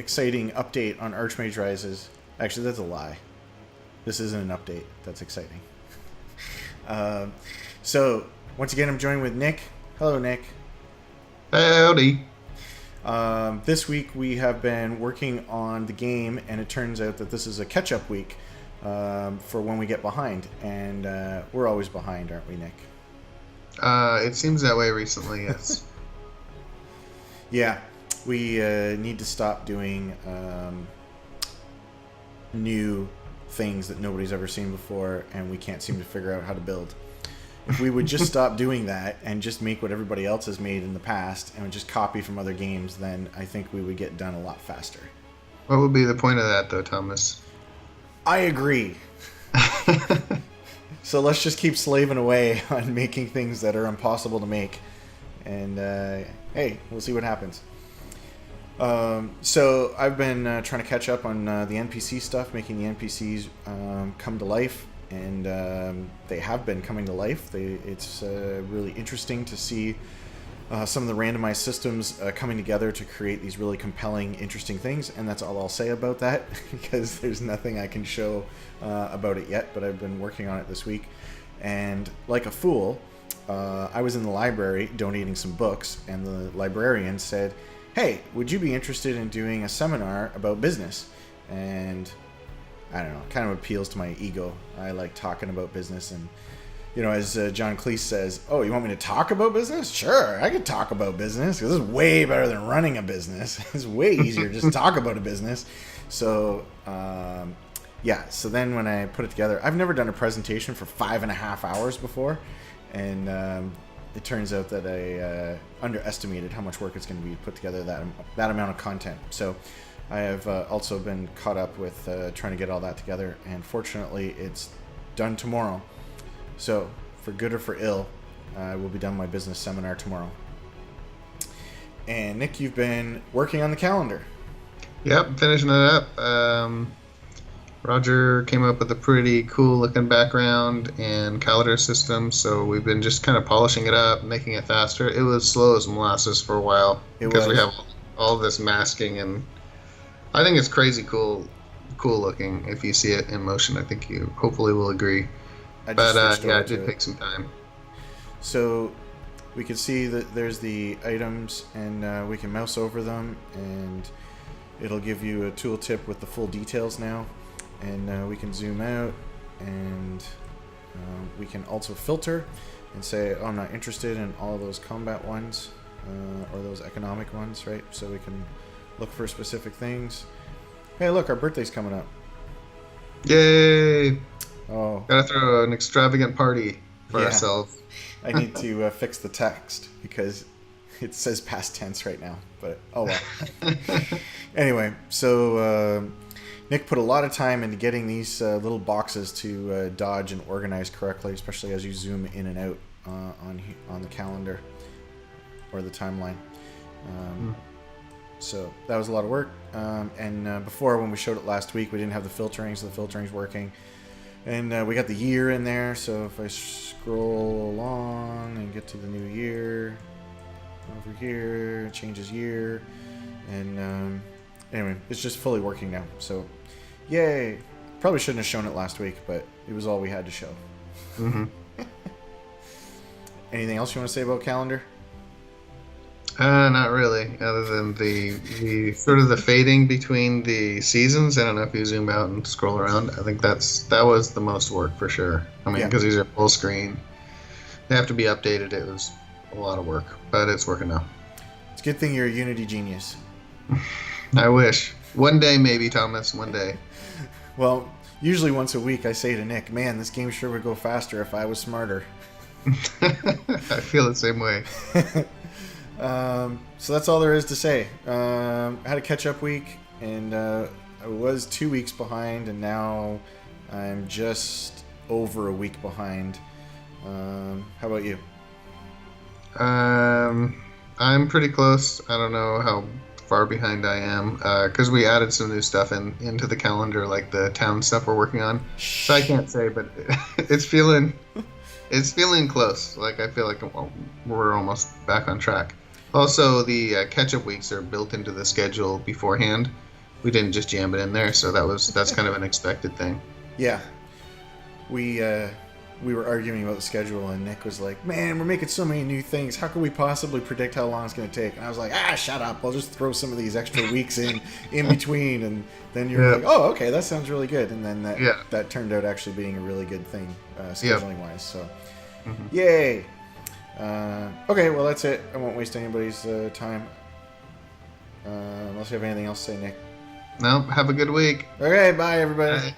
exciting update on Archmage Rises. Actually, that's a lie. This isn't an update. That's exciting. So, once again, I'm joined with Nick. Hello, Nick. Howdy. This week we have been working on the game, and it turns out that this is a catch-up week for when we get behind. And we're always behind, aren't we, Nick? It seems that way recently, yes. Yeah, we need to stop doing new things that nobody's ever seen before, and we can't seem to figure out how to build. If we would just stop doing that and just make what everybody else has made in the past and just copy from other games, then I think we would get done a lot faster. What would be the point of that, though, Thomas? I agree. So let's just keep slaving away on making things that are impossible to make. And, hey, we'll see what happens. So I've been trying to catch up on the NPC stuff, making the NPCs come to life. And they have been coming to life. It's really interesting to see some of the randomized systems coming together to create these really compelling, interesting things. And that's all I'll say about that, because there's nothing I can show about it yet. But I've been working on it this week. And like a fool, I was in the library donating some books, and the librarian said, "Hey, would you be interested in doing a seminar about business?" And I don't know, kind of appeals to my ego. I like talking about business, and, you know, as John Cleese says, "Oh, you want me to talk about business? Sure, I could talk about business, because this is way better than running a business. It's way easier to just talk about a business." So, yeah, so then when I put it together, I've never done a presentation for 5.5 hours before, and it turns out that I underestimated how much work it's going to be to put together that amount of content. So I have also been caught up with trying to get all that together, and fortunately it's done tomorrow. So for good or for ill, I will be done my business seminar tomorrow. And Nick, you've been working on the calendar. Yep, finishing it up. Roger came up with a pretty cool looking background and calendar system, so we've been just kind of polishing it up, making it faster. It was slow as molasses for a while because we have all this masking, and I think it's crazy cool looking. If you see it in motion, I think you hopefully will agree. But yeah, it did take some time. So we can see that there's the items, and we can mouse over them, and it'll give you a tooltip with the full details now. And we can zoom out, and we can also filter and say, "Oh, I'm not interested in all those combat ones or those economic ones," right? So we can look for specific things. Hey, look, our birthday's coming up. Yay! Oh, gotta throw an extravagant party for ourselves. I need to fix the text because it says past tense right now, but oh well. Anyway, so Nick put a lot of time into getting these little boxes to dodge and organize correctly, especially as you zoom in and out on the calendar or the timeline. So that was a lot of work. And before, when we showed it last week, we didn't have the filtering, so the filtering's working. And we got the year in there, so if I scroll along and get to the new year, over here, it changes year. And anyway, it's just fully working now, so yay. Probably shouldn't have shown it last week, but it was all we had to show. Mm-hmm. Anything else you want to say about calendar? Not really, other than the sort of the fading between the seasons. I don't know if you zoom out and scroll around. I think that was the most work for sure. I mean, because these are full screen. They have to be updated. It was a lot of work, but it's working now. It's a good thing you're a Unity genius. I wish. One day, maybe, Thomas. One day. Well, usually once a week I say to Nick, "Man, this game sure would go faster if I was smarter." I feel the same way. So that's all there is to say. I had a catch-up week, and I was 2 weeks behind, and now I'm just over a week behind. How about you? I'm pretty close. I don't know how far behind I am, because we added some new stuff into the calendar, like the town stuff we're working on. So I can't say, but it's feeling close. Like, I feel like we're almost back on track. Also, the catch-up weeks are built into the schedule beforehand, we didn't just jam it in there. So that's kind of an expected thing. Yeah, we were arguing about the schedule, and Nick was like, "Man, we're making so many new things. How can we possibly predict how long it's going to take?" And I was like, shut up. I'll just throw some of these extra weeks in between." And then you're like, "Oh, okay, that sounds really good." And then that turned out actually being a really good thing, scheduling wise. So, yay. Okay, well, that's it. I won't waste anybody's time. Unless you have anything else to say, Nick. No, have a good week. Okay, bye, everybody. Bye.